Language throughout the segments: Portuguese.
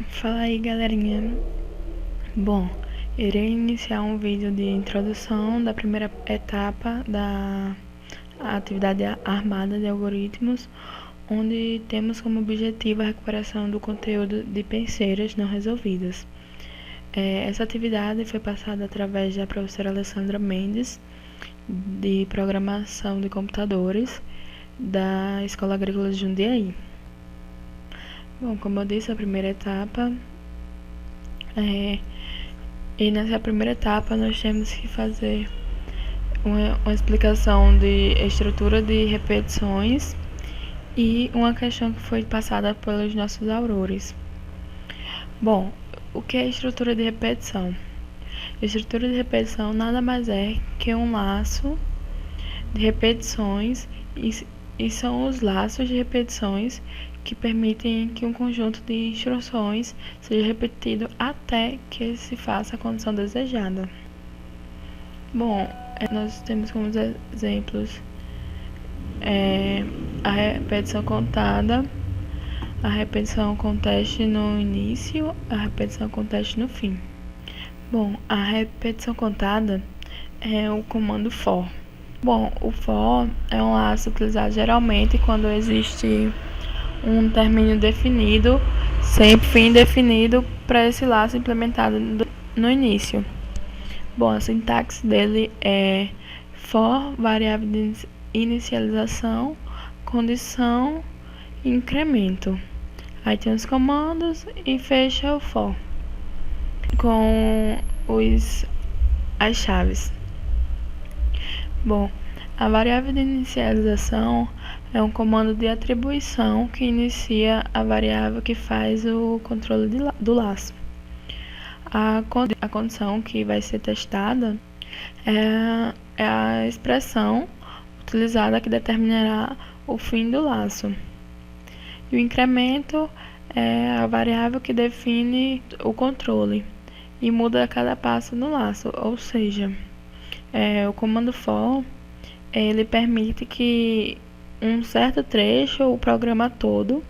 Fala aí, galerinha. Bom, irei iniciar um vídeo de introdução da primeira etapa da atividade armada de algoritmos, onde temos como objetivo a recuperação do conteúdo de penseiras não resolvidas. Essa atividade foi passada através da professora Alessandra Mendes, de Programação de Computadores, da Escola Agrícola de Jundiaí. Bom, como eu disse, a primeira etapa e nessa primeira etapa nós temos que fazer uma explicação de estrutura de repetições e uma questão que foi passada pelos nossos aurores. Bom, o que é estrutura de repetição? Estrutura de repetição nada mais é que um laço de repetições e são os laços de repetições que permitem que um conjunto de instruções seja repetido até que se faça a condição desejada. Bom, nós temos como exemplos a repetição contada, a repetição com teste no início, a repetição com teste no fim. Bom, a repetição contada é o comando for. Bom, o for é um laço utilizado geralmente quando existe um término definido, sem fim definido para esse laço implementado no início. Bom, a sintaxe dele é for, variável de inicialização, condição e incremento. Aí tem os comandos e fecha o for com as chaves. Bom, a variável de inicialização é um comando de atribuição que inicia a variável que faz o controle do laço. A condição que vai ser testada é a expressão utilizada que determinará o fim do laço. E o incremento é a variável que define o controle e muda a cada passo no laço, ou seja, o comando for ele permite que um certo trecho, o programa todo,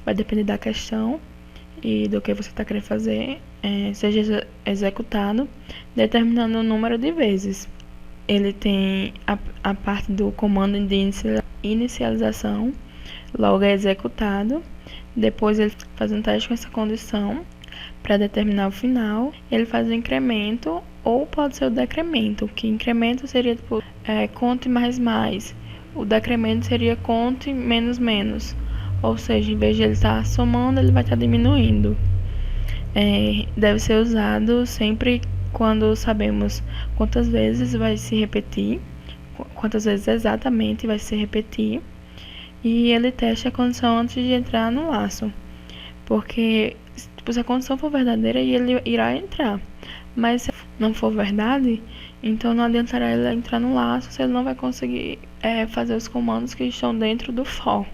vai depender da questão e do que você está querendo fazer, seja executado, determinando o número de vezes. Ele tem a parte do comando de inicialização, logo é executado, depois ele faz um teste com essa condição para determinar o final, ele faz o incremento ou pode ser o decremento, que incremento seria tipo, conte mais, o decremento seria conte menos, ou seja, em vez de ele estar somando, ele vai estar diminuindo. Deve ser usado sempre quando sabemos quantas vezes vai se repetir, quantas vezes exatamente vai se repetir, e ele testa a condição antes de entrar no laço, porque se a condição for verdadeira, ele irá entrar, mas se não for verdade, então não adiantará ele entrar no laço se ele não vai conseguir fazer os comandos que estão dentro do for.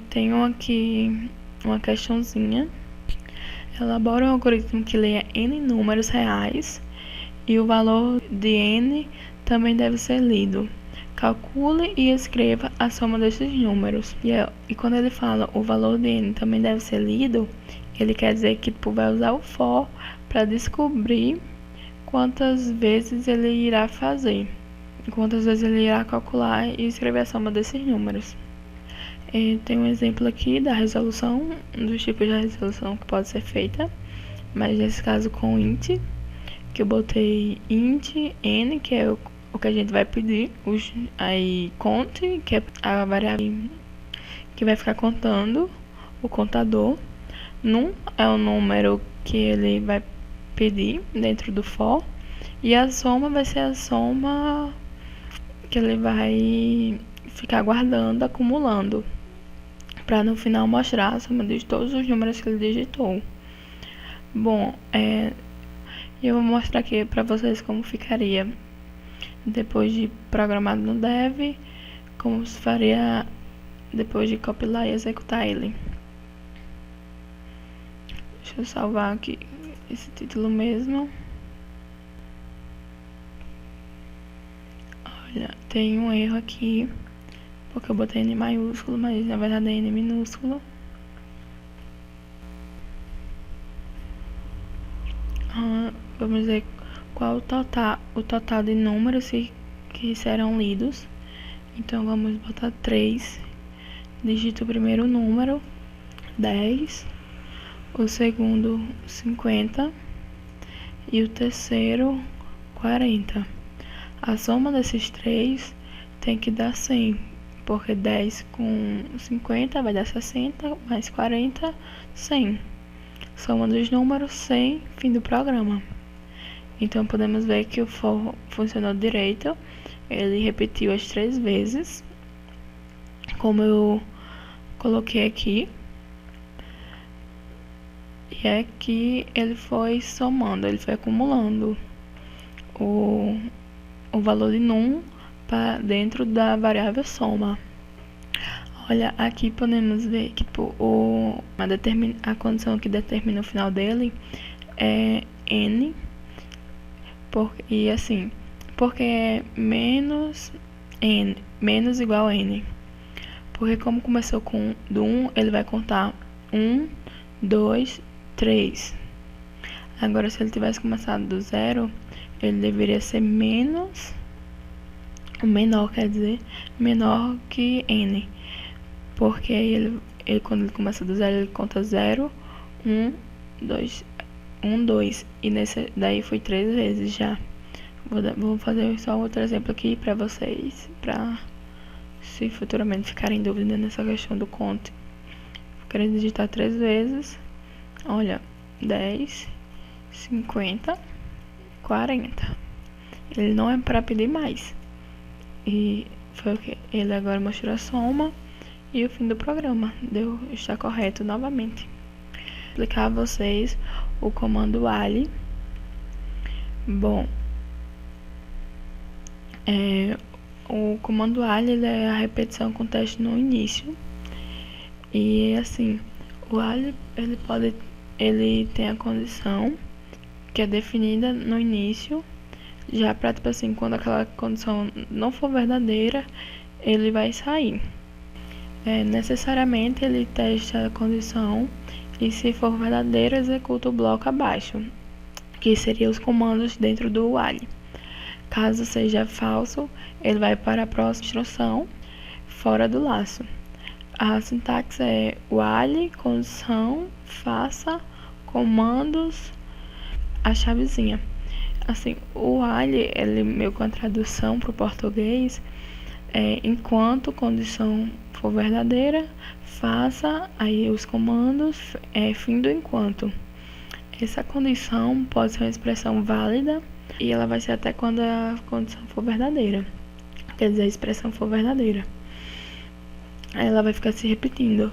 Tenho aqui uma questãozinha. Elabora um algoritmo que leia n números reais e o valor de n também deve ser lido. Calcule e escreva a soma desses números. E quando ele fala o valor de n também deve ser lido, ele quer dizer que vai usar o for para descobrir quantas vezes ele irá fazer, quantas vezes ele irá calcular e escrever a soma desses números. Tem um exemplo aqui da resolução, dos tipos de resolução que pode ser feita, mas nesse caso com int, que eu botei int n, que é o que a gente vai pedir, aí conte, que é a variável que vai ficar contando, o contador, num é o número que ele vai pedir dentro do for, e a soma vai ser a soma que ele vai ficar guardando, acumulando, para no final mostrar a soma de todos os números que ele digitou. Bom, eu vou mostrar aqui para vocês como ficaria depois de programado no dev, como se faria depois de compilar e executar ele. Deixa eu salvar aqui esse título mesmo. Olha, tem um erro aqui, porque eu botei N maiúsculo, mas na verdade é N minúsculo. vamos ver qual o total de números que serão lidos. Então vamos botar 3. Digita o primeiro número, 10, o segundo 50 e o terceiro 40. A soma desses 3 tem que dar 100, porque 10 com 50 vai dar 60, mais 40, 100. Soma dos números, 100, fim do programa. Então podemos ver que o for funcionou direito. Ele repetiu as 3 vezes, como eu coloquei aqui. E aqui ele foi somando, ele foi acumulando o valor de num para dentro da variável soma. Olha, aqui podemos ver que a condição que determina o final dele é n, e assim, porque é menos igual a n. Porque como começou com do 1, ele vai contar 1, 2, 3. Agora, se ele tivesse começado do 0, ele deveria ser menos, o menor, quer dizer, menor que n. Porque ele quando ele começa do 0, ele conta 0, 1, 2, 1, 2. E daí foi 3 vezes já. Vou fazer só outro exemplo aqui para vocês, para se futuramente ficarem em dúvida nessa questão do conte. Vou querer digitar 3 vezes. Olha, 10, 50, 40. Ele não é para pedir mais. E foi o que? Ele agora mostrou a soma e o fim do programa. Está correto novamente. Vou explicar a vocês o comando ali. Bom, o comando ali é a repetição com teste no início. E assim, o ali ele tem a condição que é definida no início. Já para, tipo assim, quando aquela condição não for verdadeira, ele vai sair. Necessariamente ele testa a condição e, se for verdadeiro, executa o bloco abaixo, que seriam os comandos dentro do while. Caso seja falso, ele vai para a próxima instrução, fora do laço. A sintaxe é while, condição, faça, comandos, a chavezinha. Assim, o while, ele meio com a tradução para o português, enquanto condição for verdadeira, faça aí os comandos, fim do enquanto. Essa condição pode ser uma expressão válida e ela vai ser até quando a condição for verdadeira. Quer dizer, a expressão for verdadeira. Aí ela vai ficar se repetindo.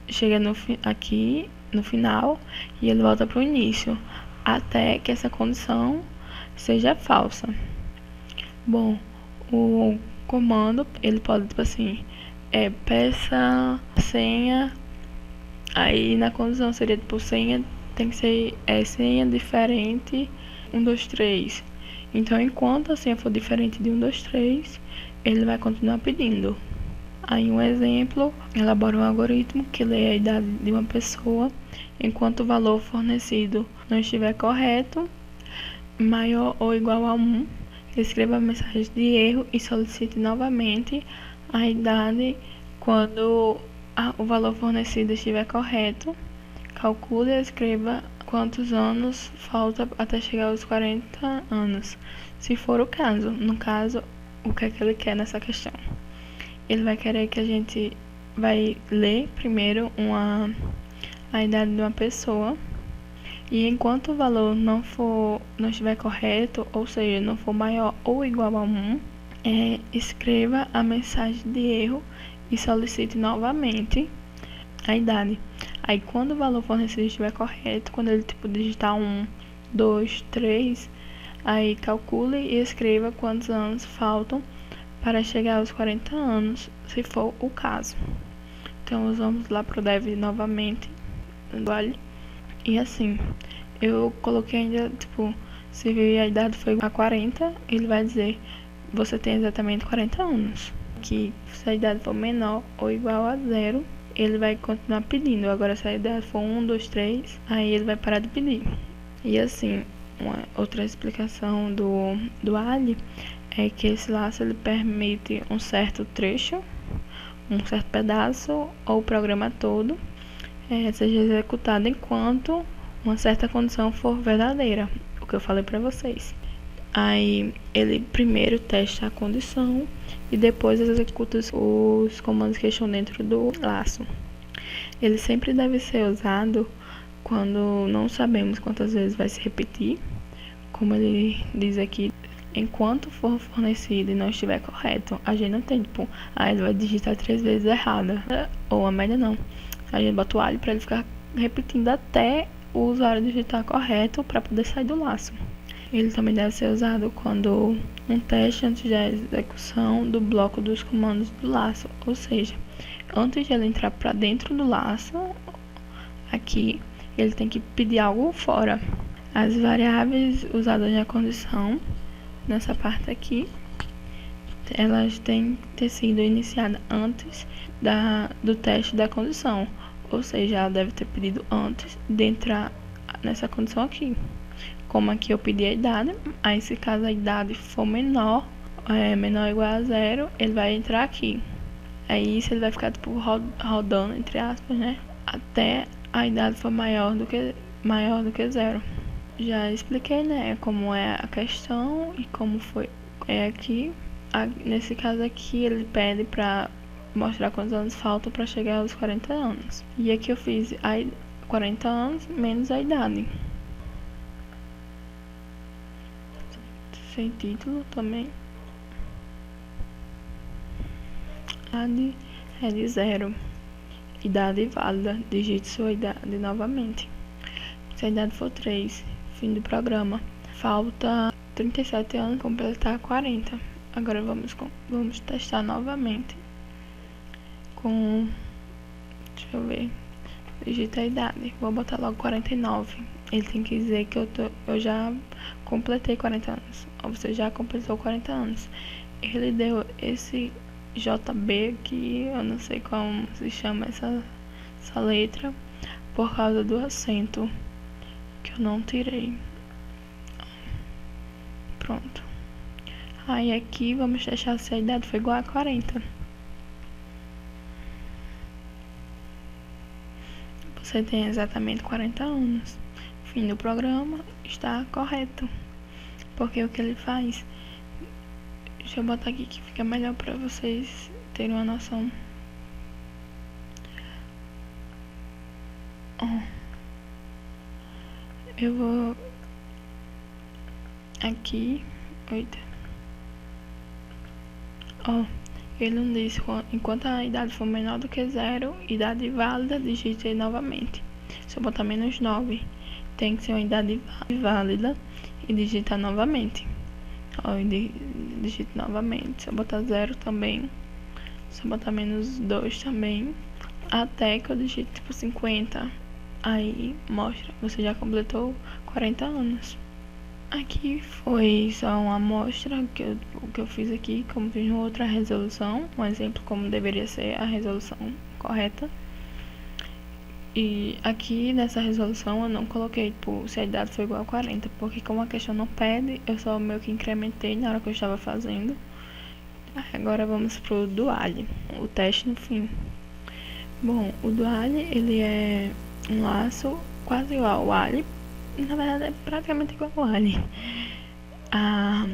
Chega aqui no final e ele volta para o início, até que essa condição seja falsa. Bom, o comando, ele pode, tipo assim, peça senha, aí na condição seria, tipo, senha tem que ser senha diferente 1, 2, 3. Então, enquanto a senha for diferente de 1, 2, 3, ele vai continuar pedindo. Aí um exemplo, elabora um algoritmo que lê a idade de uma pessoa enquanto o valor fornecido não estiver correto, maior ou igual a 1, escreva a mensagem de erro e solicite novamente a idade quando o valor fornecido estiver correto. Calcule e escreva quantos anos falta até chegar aos 40 anos, se for o caso. No caso, o que é que ele quer nessa questão? Ele vai querer que a gente vai ler primeiro a idade de uma pessoa, e enquanto o valor não estiver correto, ou seja, não for maior ou igual a 1, escreva a mensagem de erro e solicite novamente a idade. Aí, quando o valor fornecido estiver correto, quando ele digitar 1, 2, 3, aí calcule e escreva quantos anos faltam para chegar aos 40 anos, se for o caso. Então, vamos lá pro dev novamente, vale. E assim, eu coloquei ainda, se a idade foi a 40, ele vai dizer, você tem exatamente 40 anos. Que se a idade for menor ou igual a 0, ele vai continuar pedindo. Agora, se a idade for 1, 2, 3, aí ele vai parar de pedir. E assim, uma outra explicação do while é que esse laço ele permite um certo trecho, um certo pedaço ou o programa todo seja executado enquanto uma certa condição for verdadeira, o que eu falei para vocês. Aí ele primeiro testa a condição e depois executa os comandos que estão dentro do laço. Ele sempre deve ser usado quando não sabemos quantas vezes vai se repetir, como ele diz aqui, enquanto for fornecido e não estiver correto. A gente não tem, ele vai digitar 3 vezes errada, ou a média não. A gente bota o while para ele ficar repetindo até o usuário digitar correto para poder sair do laço. Ele também deve ser usado quando um teste antes da execução do bloco dos comandos do laço, ou seja, antes de ele entrar para dentro do laço, aqui, ele tem que pedir algo fora. As variáveis usadas na condição, nessa parte aqui, elas têm que ter sido iniciadas antes do teste da condição, ou seja, ela deve ter pedido antes de entrar nessa condição aqui. Como aqui eu pedi a idade, aí se caso a idade for menor ou igual a 0, ele vai entrar aqui. Aí isso ele vai ficar rodando, entre aspas, né? Até a idade for maior do que 0. Já expliquei, né, como é a questão e como foi aqui. Nesse caso aqui ele pede para mostrar quantos anos faltam para chegar aos 40 anos. E aqui eu fiz 40 anos menos a idade. Sem título também. Idade é de 0. Idade válida. Digite sua idade novamente. Se a idade for 3, fim do programa. Falta 37 anos para completar 40. Agora vamos testar novamente. Deixa eu ver. Digita a idade. Vou botar logo 49. Ele tem que dizer que eu já completei 40 anos. Ou você já completou 40 anos. Ele deu esse JB aqui, eu não sei como se chama essa letra, por causa do acento que eu não tirei. Pronto. Aí aqui vamos deixar se a idade foi igual a 40. Você tem exatamente 40 anos. Fim do programa, está correto. Porque o que ele faz... Deixa eu botar aqui que fica melhor para vocês terem uma noção. Eu vou... Aqui... Eita. Ele não diz enquanto a idade for menor do que 0, idade válida, digite novamente. Se eu botar menos 9, tem que ser uma idade válida e digitar novamente. Digite novamente. Se eu botar 0 também. Se eu botar menos 2 também. Até que eu digite tipo 50. Aí mostra, você já completou 40 anos. Aqui foi só uma amostra que eu fiz aqui, como fiz em outra resolução. Um exemplo como deveria ser a resolução correta. E aqui nessa resolução eu não coloquei se a idade foi igual a 40, porque como a questão não pede, eu só meio que incrementei na hora que eu estava fazendo. Agora vamos pro do while, o teste no fim. Bom, o do while, ele é um laço quase igual ao while. Na verdade é praticamente igual ao while. A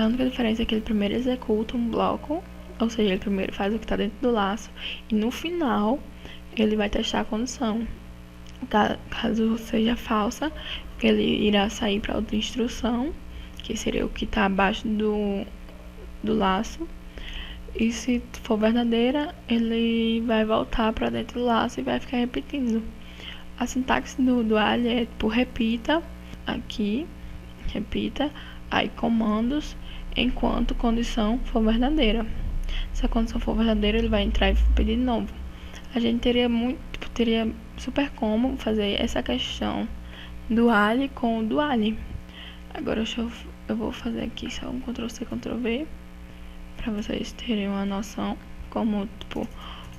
única diferença é que ele primeiro executa um bloco, ou seja, ele primeiro faz o que está dentro do laço, e no final ele vai testar a condição. Caso seja falsa, ele irá sair para outra instrução, que seria o que está abaixo do laço. E se for verdadeira, ele vai voltar para dentro do laço e vai ficar repetindo. A sintaxe do while é repita, aqui, repita, aí comandos, enquanto condição for verdadeira. Se a condição for verdadeira, ele vai entrar e pedir de novo. A gente teria super como fazer essa questão do while com o do while. Agora eu vou fazer aqui só um Ctrl+C, Ctrl+V para vocês terem uma noção como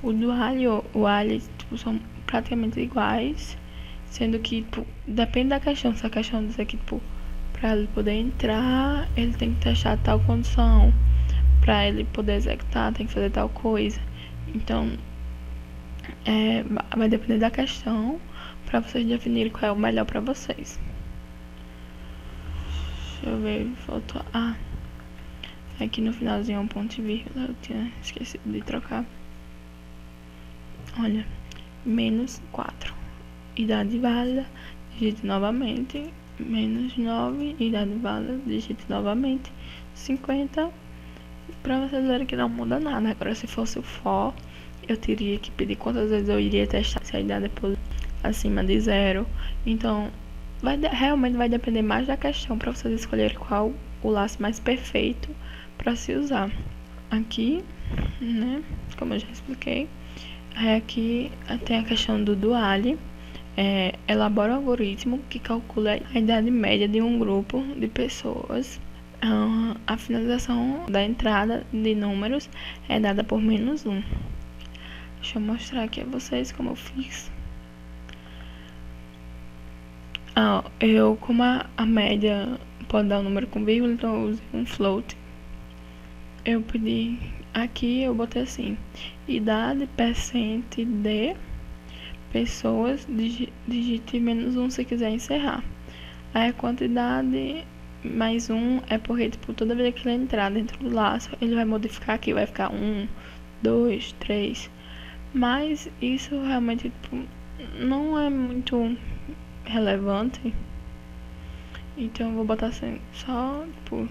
o do while e o while são praticamente iguais, sendo que depende da questão. Se a questão dizer que para ele poder entrar, ele tem que testar tal condição. Para ele poder executar, tem que fazer tal coisa. Então, vai depender da questão para vocês definirem qual é o melhor para vocês. Deixa eu ver, faltou. Aqui no finalzinho é um ponto e vírgula, eu tinha esquecido de trocar. Olha, menos 4. Idade válida, digite novamente. Menos 9, idade válida, digite novamente. 50. Pra vocês verem que não muda nada. Agora, se fosse o for, eu teria que pedir quantas vezes eu iria testar se a idade é acima de 0. Então, realmente vai depender mais da questão para vocês escolherem qual o laço mais perfeito para se usar. Aqui, né, como eu já expliquei, aqui tem a questão do duale. Elabora um algoritmo que calcula a idade média de um grupo de pessoas. A finalização da entrada de números é dada por menos 1. Deixa eu mostrar aqui a vocês como eu fiz. Como a média pode dar um número com vírgula, então eu usei um float. Eu pedi aqui, eu botei assim: idade percente de pessoas, digite menos 1 se quiser encerrar. Aí a quantidade mais 1 é porque, tipo, toda vez que ele entrar dentro do laço, ele vai modificar aqui, vai ficar 1, 2, 3. Mas isso realmente, tipo, não é muito relevante. Então eu vou botar assim, só, tipo,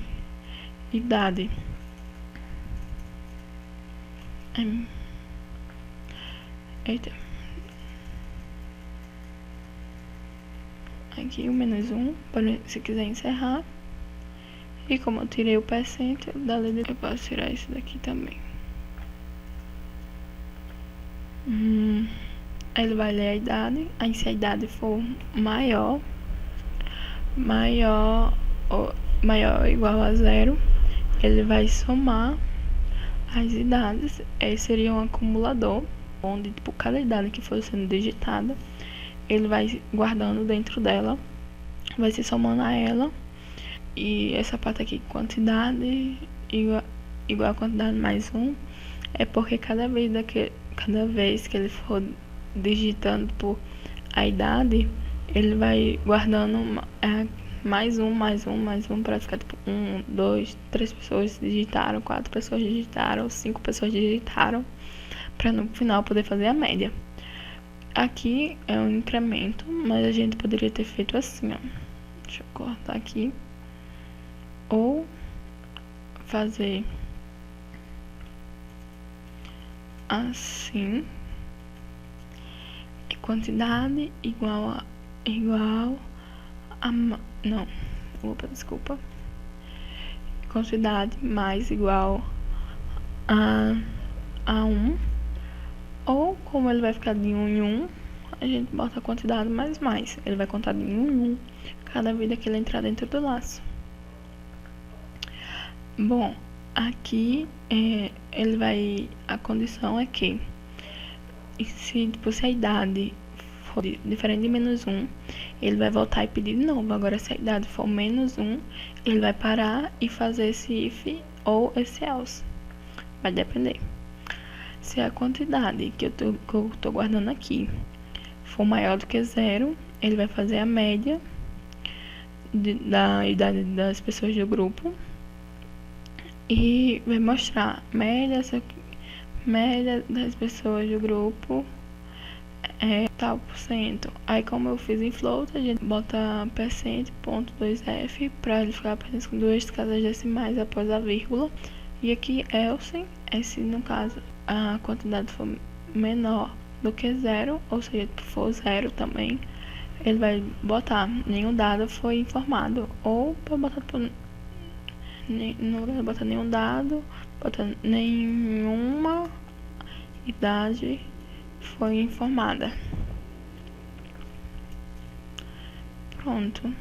idade. Eita. Aqui o menos 1, se quiser encerrar. E como eu tirei o percento, eu posso tirar isso daqui também. Ele vai ler a idade. Aí se a idade for maior ou igual a 0, ele vai somar as idades. Esse seria um acumulador, onde, tipo, cada idade que for sendo digitada, ele vai guardando dentro dela, vai se somando a ela. E essa parte aqui, quantidade igual a quantidade mais 1, é porque cada vez que ele for digitando por a idade, ele vai guardando mais um para ficar tipo 1, 2, 3 pessoas digitaram, 4 pessoas digitaram, 5 pessoas digitaram, para no final poder fazer a média. Aqui é um incremento, mas a gente poderia ter feito assim, ó. Deixa eu cortar aqui. Ou fazer assim. Quantidade igual a não, desculpa. Quantidade mais igual a 1. Ou como ele vai ficar de 1 em 1, a gente bota a quantidade mais. Ele vai contar de 1 em 1 cada vez que ele entrar dentro do laço. Bom, aqui a condição é que se a idade for diferente de menos 1, ele vai voltar e pedir de novo. Agora, se a idade for menos 1, ele vai parar e fazer esse if ou esse else. Vai depender. Se a quantidade que eu tô guardando aqui for maior do que 0, ele vai fazer a média da idade das pessoas do grupo e vai mostrar média das pessoas do grupo é tal por cento. Aí, como eu fiz em float, a gente bota %.2f para ele ficar apenas com 2 casas decimais após a vírgula. E aqui else, se no caso a quantidade for menor do que 0, ou seja, for 0 também, ele vai botar nenhum dado foi informado, ou para botar não vai botar nenhum dado, botar nenhuma idade foi informada. Pronto.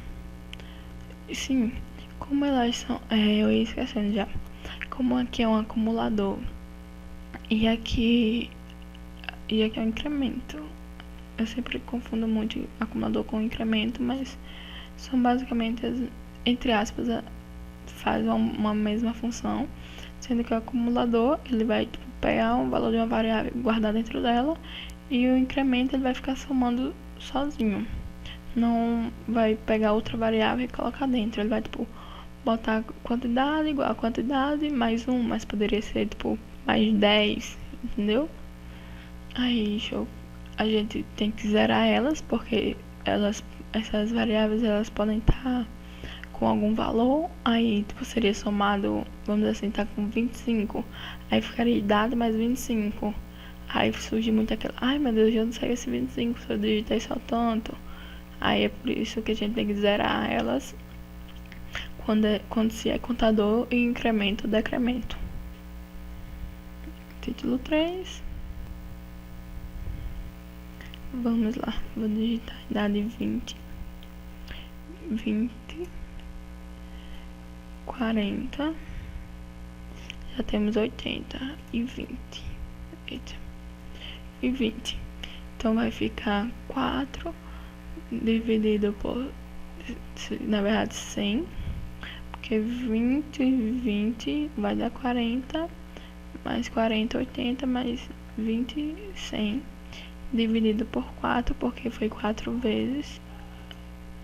Sim, como elas são, eu ia esquecendo já. Como aqui é um acumulador e aqui é um incremento. Eu sempre confundo muito acumulador com incremento, mas são basicamente entre aspas, faz uma mesma função, sendo que o acumulador ele vai tipo, pegar um valor de uma variável e guardar dentro dela, e o incremento ele vai ficar somando sozinho. Não vai pegar outra variável e colocar dentro. Ele vai tipo botar quantidade igual a quantidade mais 1, mas poderia ser tipo mais 10, entendeu? Aí a gente tem que zerar elas, porque essas variáveis elas podem estar com algum valor. Aí tipo seria somado, vamos dizer assim, tá com 25, aí ficaria idade mais 25. Aí surge muito aquela, ai meu Deus, eu não sei esse 25, se eu digitei só tanto. Aí é por isso que a gente tem que zerar elas quando se é contador e incremento ou decremento. Título 3. Vamos lá, vou digitar idade 20, 40, já temos 80 e 20. Eita. E 20. Então vai ficar 4 dividido por, na verdade, 100, porque 20 e 20 vai dar 40, mais 40, 80, mais 20, 100, dividido por 4, porque foi 4 vezes.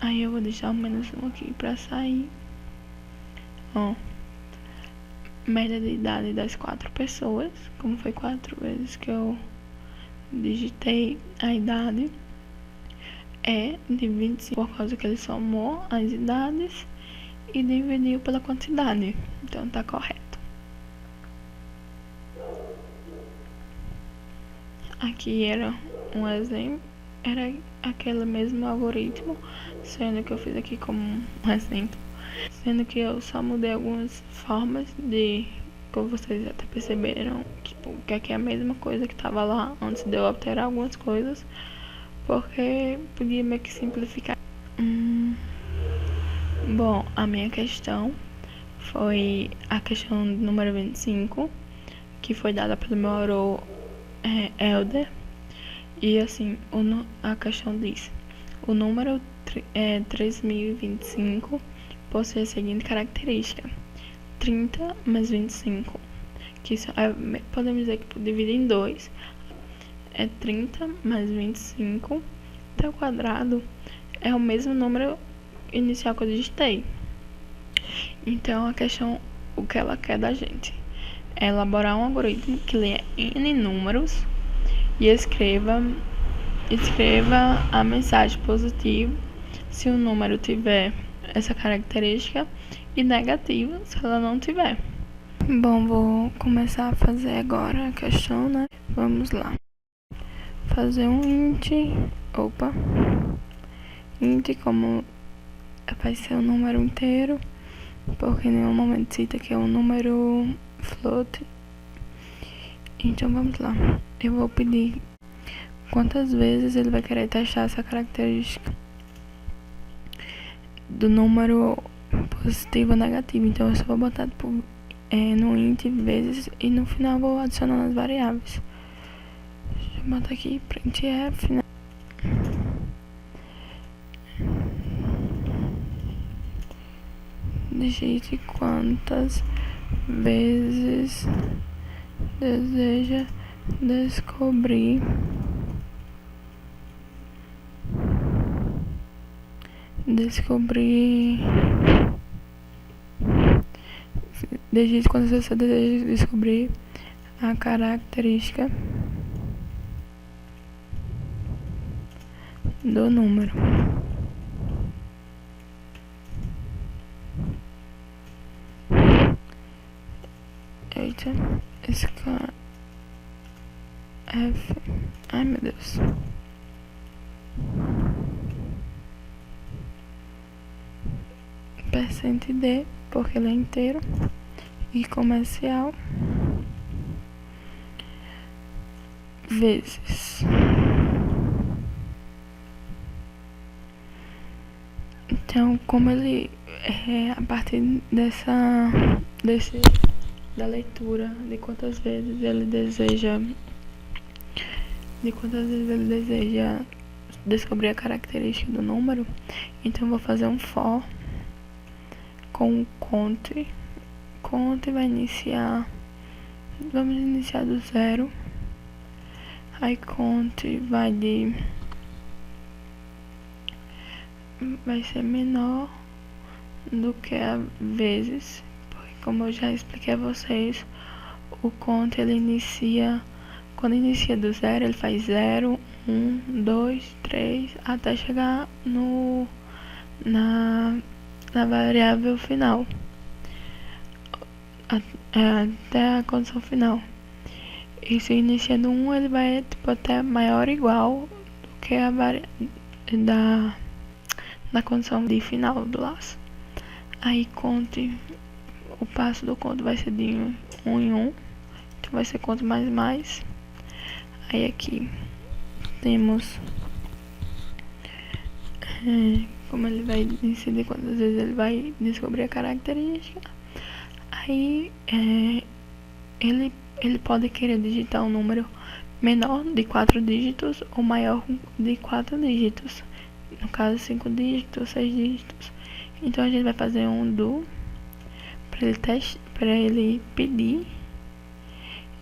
Aí eu vou deixar o menos 1 aqui pra sair. Ó, média de idade das 4 pessoas, como foi 4 vezes que eu digitei a idade, é de 25, por causa que ele somou as idades e dividiu pela quantidade. Então tá correto. Aqui era um exemplo, era aquele mesmo algoritmo, sendo que eu fiz aqui como um exemplo, sendo que eu só mudei algumas formas de, como vocês até perceberam, tipo, que aqui é a mesma coisa que estava lá antes de eu alterar algumas coisas, porque podia meio que simplificar. Bom, a minha questão foi a questão número 25, que foi dada pelo meu oro Elder. E assim, a questão diz: o número 3025 possui a seguinte característica: 30 mais 25, que isso podemos dizer que dividir em 2 é 30 mais 25 até o quadrado, é o mesmo número inicial que eu digitei. Então a questão, o que ela quer da gente é elaborar um algoritmo que leia N números e escreva a mensagem positiva se o número tiver essa característica e negativa se ela não tiver. Bom, vou começar a fazer agora a questão, né? Vamos lá. Fazer um int, int como vai ser um número inteiro, porque em nenhum momento cita que é um número float. Então vamos lá. Eu vou pedir quantas vezes ele vai querer testar essa característica do número positivo ou negativo. Então eu só vou botar tipo, no int vezes e no final vou adicionando as variáveis. Deixa eu botar aqui printf, né? Digite quantas vezes deseja descobrir digite quantas vezes você deseja descobrir a característica do número. Eita, scanf. Ai meu Deus. %d, porque ele é inteiro. E comercial. Vezes. Então, como ele a partir da leitura de quantas vezes ele deseja descobrir a característica do número, então eu vou fazer um for com o conte. Conte vai iniciar, vamos iniciar do 0. Aí conte vai ser menor do que a vezes, porque como eu já expliquei a vocês, o conte ele inicia, quando inicia do 0, ele faz 0, 1, 2, 3, até chegar na variável final, até a condição final. E se iniciando 1, ele vai até maior ou igual do que a da condição de final do laço. Aí conte, o passo do conto vai ser de 1 em 1, então vai ser conto mais. Aí aqui temos como ele vai decidir quantas vezes ele vai descobrir a característica. Aí ele pode querer digitar um número menor de 4 dígitos ou maior de 4 dígitos. No caso, 5 dígitos, 6 dígitos. Então a gente vai fazer um do para ele pedir.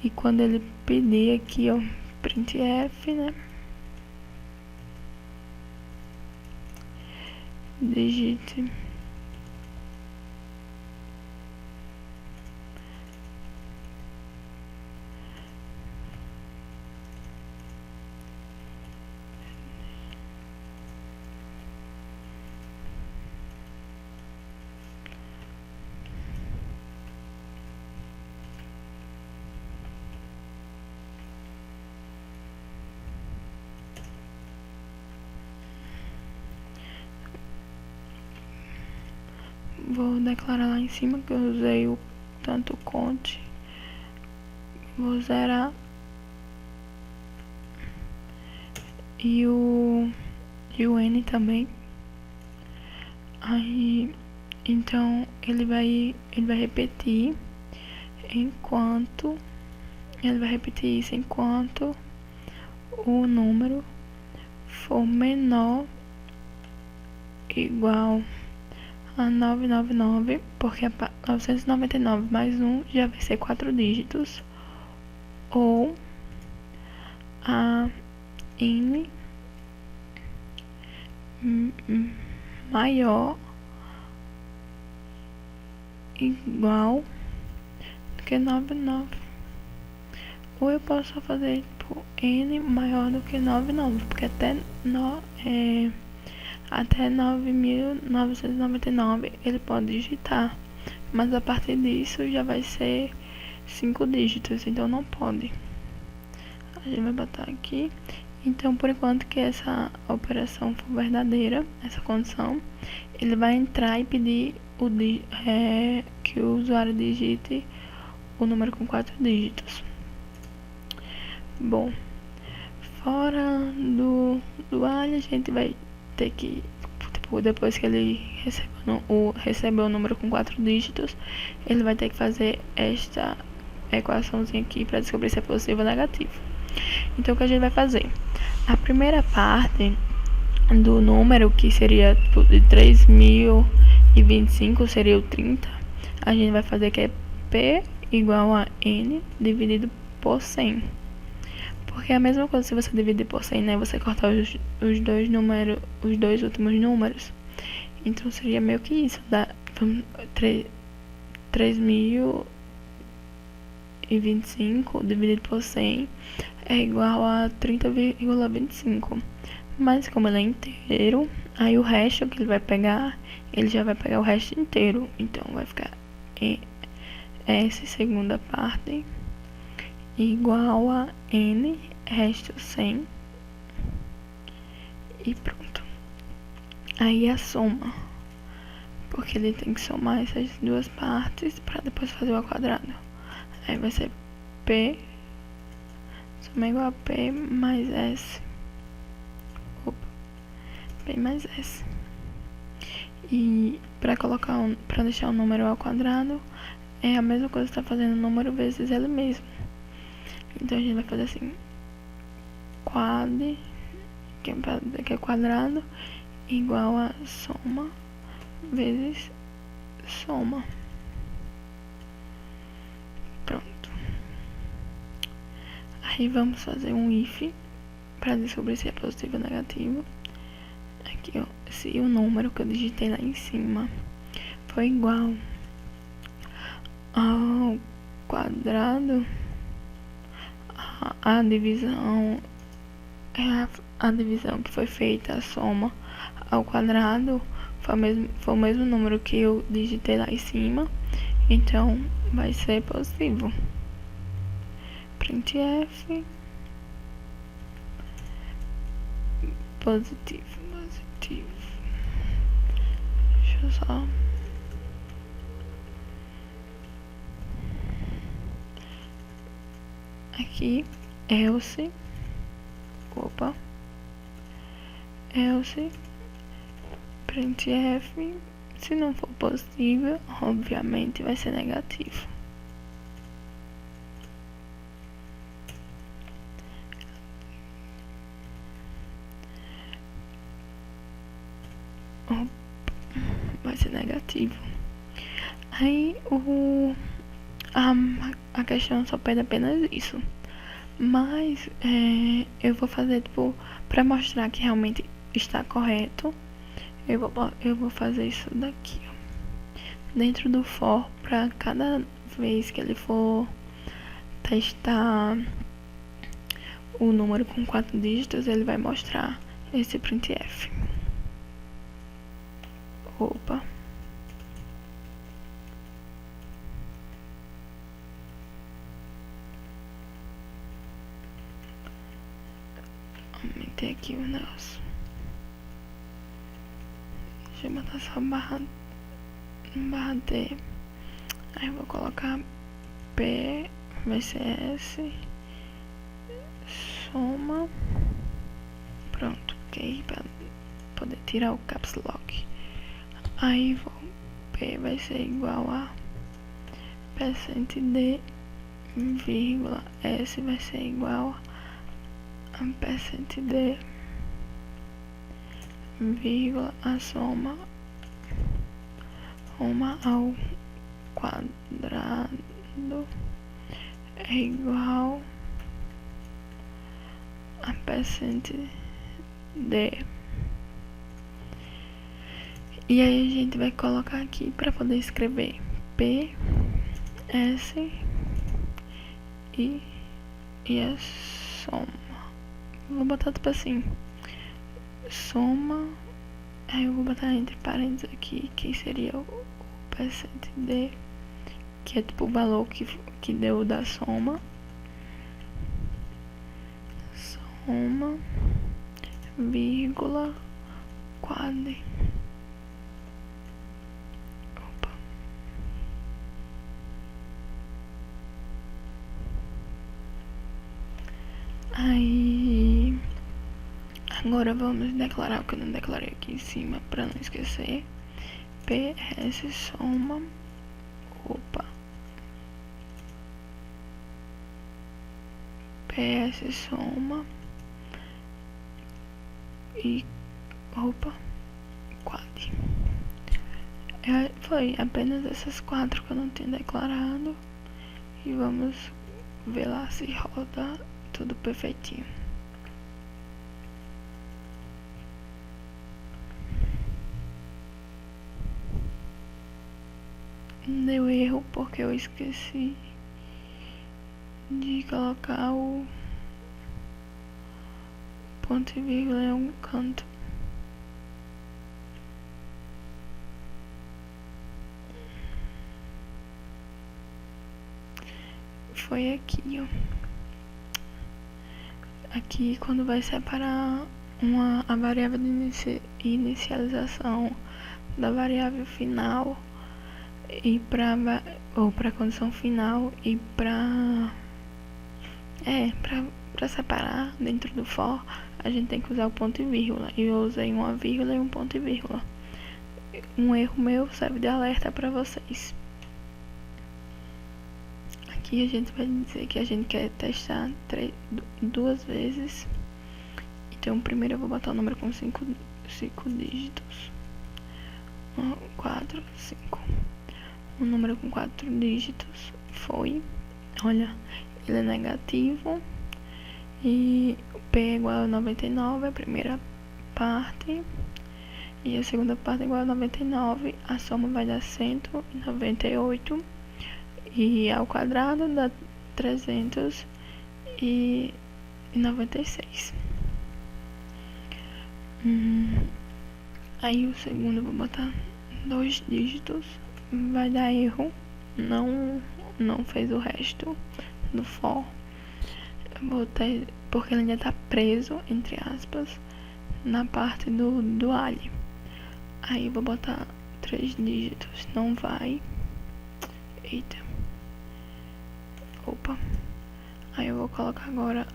E quando ele pedir aqui, ó, printf, né? Digite vou declarar lá em cima que eu usei tanto o conte, vou zerar, e o n também. Aí então ele vai repetir enquanto o número for menor igual a 999, porque 999 mais 1 já vai ser 4 dígitos, ou a n maior igual do que 99. Ou eu posso fazer tipo n maior do que 99, porque até 9.999 ele pode digitar, mas a partir disso já vai ser 5 dígitos, então não pode. A gente vai botar aqui. Então, por enquanto que essa operação for verdadeira, essa condição, ele vai entrar e pedir que o usuário digite o número com 4 dígitos. Bom, fora do while, a gente vai ter que, tipo, depois que ele recebeu o número com 4 dígitos, ele vai ter que fazer esta equaçãozinha aqui para descobrir se é positivo ou negativo. Então, o que a gente vai fazer? A primeira parte do número, que seria tipo, de 3025, seria o 30, a gente vai fazer que é P igual a N dividido por 100. Porque é a mesma coisa se você dividir por 100, né? Você cortar os dois últimos números. Então seria meio que isso. Dá 3025 dividido por 100 é igual a 30,25. Mas como ele é inteiro, aí o resto que ele vai pegar, ele já vai pegar o resto inteiro. Então vai ficar essa segunda parte igual a n resto 100 e pronto. Aí a soma, porque ele tem que somar essas duas partes para depois fazer o ao quadrado. Aí vai ser P, soma igual a P mais S. P mais S. E para deixar o número ao quadrado, é a mesma coisa que está fazendo o número vezes ele mesmo. Então a gente vai fazer assim, quad, que é quadrado, igual a soma vezes soma. Pronto. Aí vamos fazer um if para descobrir se é positivo ou negativo. Aqui, ó, se o número que eu digitei lá em cima foi igual ao quadrado, a divisão é a divisão que foi feita, a soma ao quadrado foi o mesmo número que eu digitei lá em cima, então vai ser positivo. Printf positivo. Deixa eu só aqui, else printf, se não for positivo, obviamente vai ser negativo. Vai ser negativo. Aí a questão só pede apenas isso. Mas eu vou fazer tipo para mostrar que realmente está correto. Eu vou fazer isso daqui, ó, dentro do for, para cada vez que ele for testar o número com 4 dígitos, ele vai mostrar esse printf. Opa. Aumentei aqui o negócio. Deixa eu botar só barra D. Aí eu vou colocar P, vai ser S, soma. Pronto, ok, para poder tirar o caps lock. Aí P vai ser igual a %D, vírgula, S vai ser igual a %D, vírgula, a soma ao quadrado é igual a %D. E aí a gente vai colocar aqui para poder escrever P, S e a soma. Vou botar tipo assim, soma, aí eu vou botar entre parênteses aqui, que seria o %D, que é tipo o valor que deu da soma. Soma, vírgula, quadro. Aí agora vamos declarar o que eu não declarei aqui em cima para não esquecer. PS soma, PS soma e quad. Foi apenas essas 4 que eu não tinha declarado. E vamos ver lá se roda tudo perfeitinho. Deu erro porque eu esqueci de colocar o ponto e vírgula em um canto. Foi aqui, ó. Aqui quando vai separar a variável de inicialização da variável final e para condição final e para separar dentro do for, a gente tem que usar o ponto e vírgula. E eu usei uma vírgula e um ponto e vírgula. Um erro meu serve de alerta para vocês. Aqui a gente vai dizer que a gente quer testar 2 vezes. Então primeiro eu vou botar o número com 5 dígitos. 1, 4, 5. um número com 4 dígitos. Foi. Olha, ele é negativo. E o P é igual a 99, a primeira parte. E a segunda parte é igual a 99. A soma vai dar 198. E ao quadrado dá 396. Aí o segundo eu vou botar 2 dígitos. Vai dar erro. Não fez o resto do for. Eu botei porque ele ainda tá preso, entre aspas, na parte do ali. Aí eu vou botar 3 dígitos. Não vai. Eita. Opa. Aí eu vou colocar agora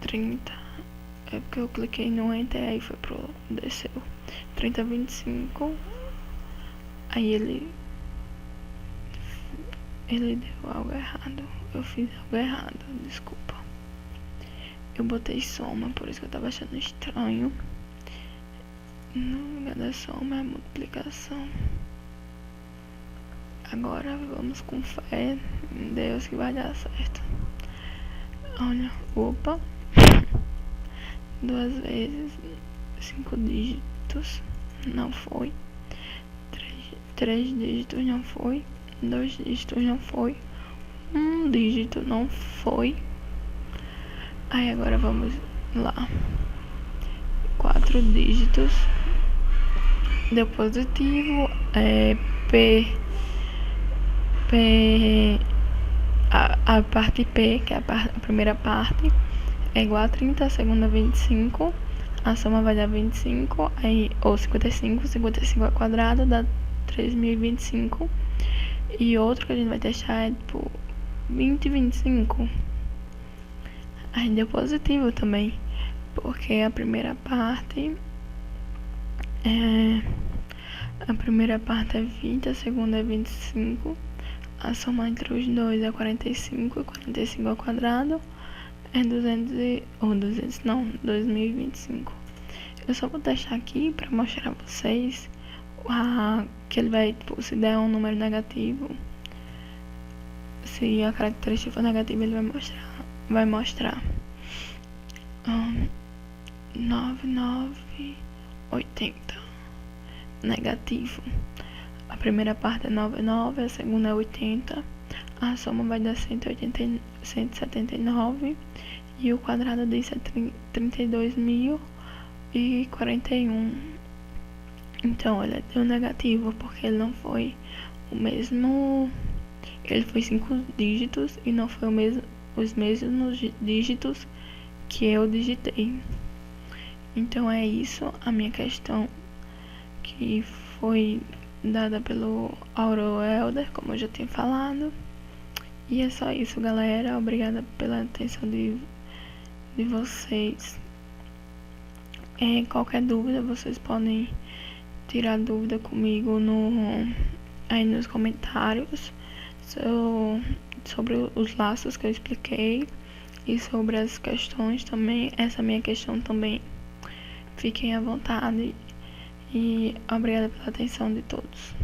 30. É porque eu cliquei no Enter, aí foi pro... desceu. 3025. Aí ele deu algo errado. Eu fiz algo errado, desculpa. Eu botei soma, por isso que eu tava achando estranho. No lugar da soma é multiplicação. Agora vamos com fé em Deus que vai dar certo. Olha, opa. 2 vezes 5 dígitos. Não foi. 3 dígitos não foi. 2 dígitos não foi. 1 dígito não foi. Aí agora vamos lá. 4 dígitos. Deu positivo. A parte P, que é a primeira parte, é igual a 30, a segunda 25. A soma vai dar 25, aí, ou 55. 55 ao quadrado dá 3025. E outro que a gente vai testar é tipo 20 e 25. Aí deu positivo também, porque a primeira parte é 20, a segunda é 25. A soma entre os dois é 45, e 45 ao quadrado é 2025. Eu só vou testar aqui pra mostrar a vocês que ele vai, tipo, se der um número negativo, se a característica for negativa, ele vai mostrar 9980 negativo. A primeira parte é 99, a segunda é 80, a soma vai dar 179 e o quadrado disso é 32.041. Então, ele deu negativo porque ele não foi o mesmo. Ele foi 5 dígitos e não foi os mesmos dígitos que eu digitei. Então é isso a minha questão, que foi dada pelo Auro Helder, como eu já tinha falado. E é só isso, galera. Obrigada pela atenção de vocês. Qualquer dúvida, vocês podem tirar dúvida comigo aí nos comentários sobre os laços que eu expliquei e sobre as questões também. Essa minha questão também. Fiquem à vontade e obrigada pela atenção de todos.